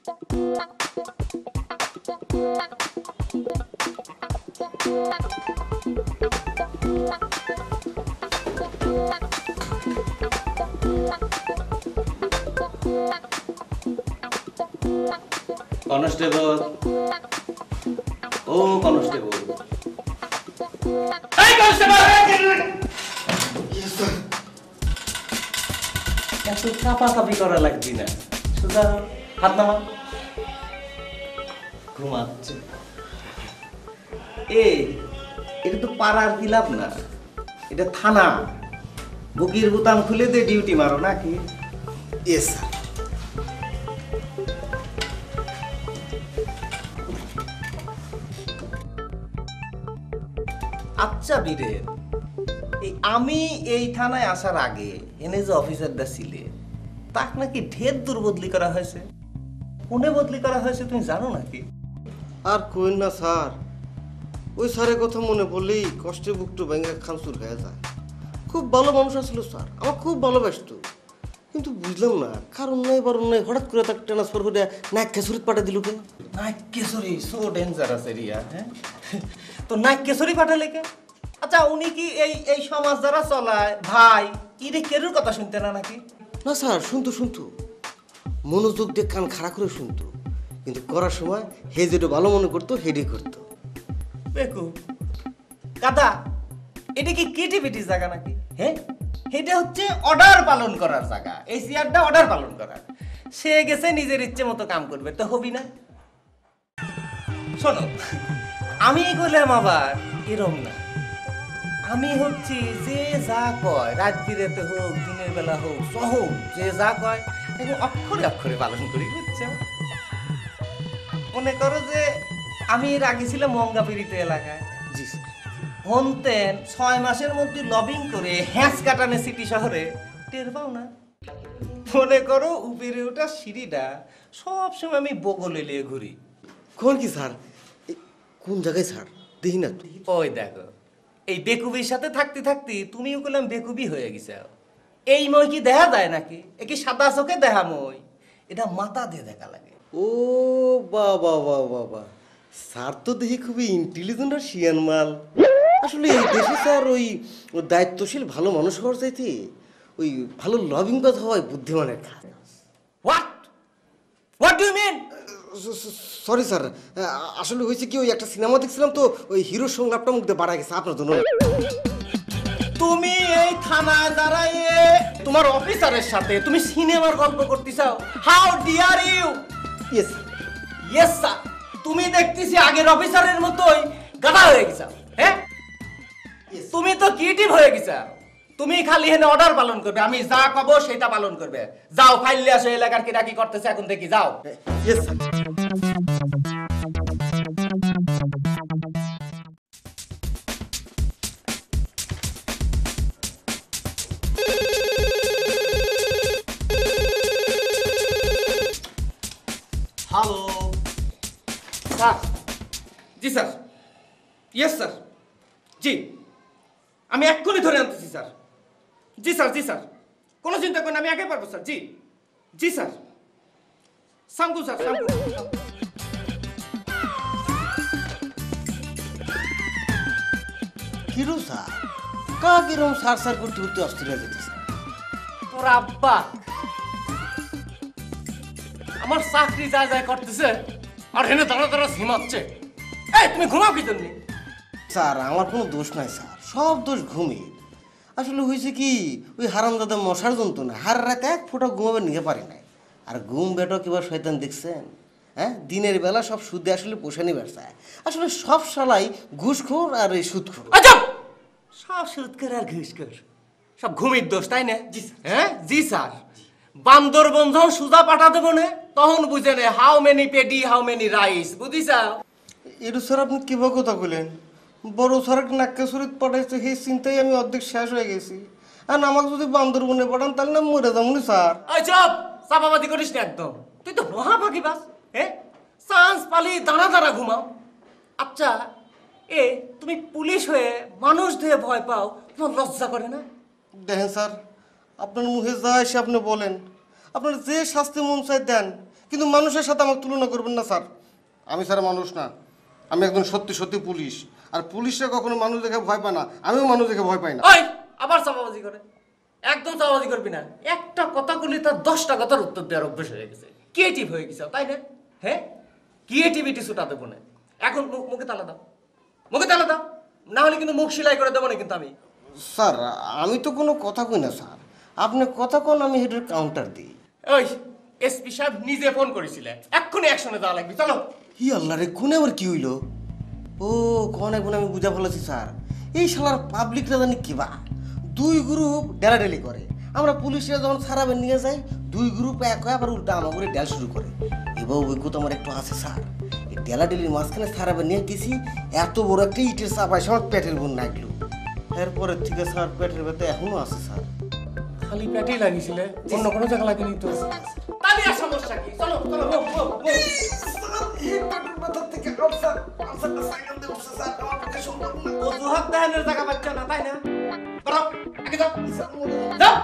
Constable, ও constable, এই constable, এত কাঁপাকাঁপি করা লাগবে না, সোজা হাত নামা। ঘুমাচ্ছে। এটা তো পাড়ার ক্লাব না, এটা থানা। বুকির বোতাম খুলে দিয়ে ডিউটি মারো নাকি? Yes sir. আচ্ছা বীরেন, আমি এই থানায় আসার আগে এনে যে অফিসারটা ছিলে তাকে নাকি ঢের দূর বদলি করা হয়েছে। কোনে বদলি করা হয়েছে তুমি জানো নাকি? আর কইন না স্যার, ওই স্যারের কথা মনে পড়লেই কষ্টে বুকটু ভেঙে খামসুর হয়ে যায়। খুব ভালো মানুষ আসলো স্যার, আমার খুব ভালোবাসতো। কিন্তু বুঝলাম না কারণ নাই বারণ নাই হঠাৎ করে তাকে ট্রান্সফার করে নাক কেশরিত পাঠা দিল কেন? Naik Keshari so dangerous area. হ্যাঁ, তো নাইক কেশরি পাঠালে কে? আচ্ছা, উনি কি এই সমাজ যারা চলায় ভাই ইরে কেরুর কথা শুনতে না নাকি? না স্যার, শুনতো শুনতো, মনোযোগ দিয়ে কান খাড়া করে শুনতো, কিন্তু করার সময় হে যেটা ভালো মনে করতো হেডি করতো। বেকু কাদা, এটা কি ক্রিয়েটিভিটির জায়গা নাকি? হ্যাঁ, এটা হচ্ছে অর্ডার পালন করার জায়গা। এই চেয়ারটা অর্ডার পালন করার। সে গেছে নিজের ইচ্ছে মতো কাম করবে, তো হবি না? শোনো, আমি কইলাম আবার এরম না। আমি হচ্ছি যে যা কয়, রাত বিরেতে হোক দিনের বেলা হোক সহজ, যে যা কয় অক্ষরে অক্ষরে পালন করি, বুঝছো? মনে করো যে আমি এর আগে ছিলাম মঙ্গাপিরিতে এলাকায়। জি স্যার। হনতেন 6 মাসের মধ্যে লবিং করে হ্যাঁস কাটানে সিটি শহরে টের পাও না? মনে করো উপরে ওটা সিঁড়িটা সবসময় আমি বগলে নিয়ে ঘুরি। কোন কি স্যার? কোন জায়গায় স্যার দেখি না তো। ওই দেখো, এই বেকুবির সাথে থাকতে থাকতে তুমিও করলাম বেকুবি হয়ে গেছে। এই মই কি দেখা যায় নাকি? এ কি সাদা চোখে দেখা মই? এটা মাথা দিয়ে দেখা লাগে। ও বাবা বাবা বাবা, স্যার তো দেখি খুবই ইন্টেলিজেন্ট আর শিয়ান মাল। আসলে এই দেশে স্যার ওই দায়িত্বশীল ভালো মানুষ হওয়ার চাইতে ওই ভালো লবিং বাজ হওয়াই বুদ্ধিমানের কাজ। What do you mean? Sorry sir, আসলে হয়েছে কি ওই একটা সিনেমা দেখছিলাম তো ওই হিরোর সংলাপটা মুখ দিয়ে বাড়া গেছে আপনার জন্য। তুমি এই থানায় দাঁড়াইয়ে তোমার অফিসারের সাথে তুমি সিনেমার গল্প করতে চাও? How dare you! Yes sir. Yes sir. তুমি দেখতেছি আগের অফিসারের মতোই গাধা হয়ে গেছো। হ্যাঁ, তুমি তো ক্রিয়েটিভ হয়ে গেছো। তুমি খালি এখানে অর্ডার পালন করবে, আমি যা কব সেটা পালন করবে। যাও ফাইল নিয়ে আসো, এলাকার কিরা কি করতেছে এখন দেখি, যাও। Yes sir. Hello sir. জি স্যার। Yes sir. জি, আমি এক্ষুনি ধরে আনতেছি স্যার। জি স্যার, জি স্যার, কোনো চিন্তা করেন, আমি আগে পারবো স্যার। জি জি sir. Sangu sir, Sangu. Hero sir কা কিরম সার সার করতে করতে অস্থির হয়ে যেতেছে। তোর আব্বা আমার চাকরি যায় যায় করতেছে আর হেনে দাঁড়া দাঁড়া ঝিমাচ্ছে। এই তুমি ঘুমাও কি জন্য? স্যার আমার কোনো দোষ নাই স্যার, সব দোষ ঘুমে। আসলে হয়েছে কি ওই হারামদাদা মশার যন্ত্রণা হার রাতে এক ফোঁটা ঘুমাবে নিতে পারি নাই। আর ঘুম বেটো কিবা শয়তান দেখছেন? হ্যাঁ, দিনের বেলা সব সুদে আসলে পোষানি ব্যবসায়। আসলে সব শালাই ঘুষখোর আর এই সুদখোর। আচ্ছা, সব সুদকর আর ঘুষখোর, সব ঘুমির দোষ, তাই না? জি হ্যাঁ, জি স্যার। বান্দর বন্ধন সুজা পাঠা দেবো না, তখন বুঝে নে how many paddy how many rice, বুঝিছা? এটা স্যার আপনি কিভাবে কথা বলেন? বড় স্যার নাক্কা শরীর পাঠাইছে সেই চিন্তায় আমি অর্ধেক শেষ হয়ে গেছি। আর আমাকে যদি বান্দরবনে পাঠান তাহলে না মরে যাবো না স্যার। ওই চপ, চাপাবাদি করিস না একদম। তুই তো মহাভাগী বাস। হ্যাঁ, চান্স পালি দাঁড়া দাঁড়া ঘুমাও। আচ্ছা, তুমি পুলিশ হয়ে মানুষ ধুয়ে ভয় পাও, তোমার লজ্জা করে না? দেখেন স্যার, আপনার মুখে যা এসে আপনি বলেন, আপনার যে শাস্তি মন চাই দেন, কিন্তু মানুষের সাথে আমার তুলনা করবেন না স্যার। আমি স্যার মানুষ না, আমি একজন সত্যি সত্যি পুলিশ। আর পুলিশরা কখনো মানুষ দেখে ভয় পায় না, আমিও মানুষ দেখে ভয় পাই না। ওই আবার চাপাবাজি করে, একদম চাপাবাজি করবি না। একটা কথা বললে তার 10টা কথার উত্তর দেওয়ার অভ্যেস হয়ে গেছে, ক্রিয়েটিভ হয়ে গেছে, তাই না? হ্যাঁ, ক্রিয়েটিভিটি ছুটা দেবো না। এখন মুখে তালা দাও, মুখে তালা দাও, না হলে কিন্তু মুখ সেলাই করে দেবো না কিন্তু আমি। স্যার আমি তো কোনো কথা কই না স্যার, আপনি কথা কোন, আমি হেডের কাউন্টার দিই। ওই এসপি সাহেব নিজে ফোন করেছিলেন, এক্ষুনি অ্যাকশনে যাওয়া লাগবে, চলো। ই আল্লাহ রে, কোনে আবার কি হইলো? ও কোন এখন আমি বুঝা ফেলেছি স্যার। এই শালার পাবলিকরা জানি কিবা দুই গ্রুপ ডেলাডেলি করে। আমরা পুলিশরা যখন ছাড়াবে নিয়ে যাই, দুই গ্রুপ এক হয়ে আবার উল্টা আমার করে ডেল শুরু করে। এবার অভিজ্ঞতা আমার একটু আছে স্যার। এই ডেলাডেলির মাঝখানে ছাড়াবে নিয়ে গেছি, এত বড় একটা ইটের চাপায় আমার পেটের বোন নাগলো। এরপরে থেকে স্যার পেটের ব্যথা এখনো আছে স্যার। খালি পেটেই লাগিয়েছিলে, অন্য কোনো জায়গা লাগেনি তো? তাহলে আর সমস্যা কি? চলো চলো, মুভ মুভ মুভ। অজুহাত দেখানোর জায়গা পাচ্ছ না, তাই না? করো, আগে যাও যাও।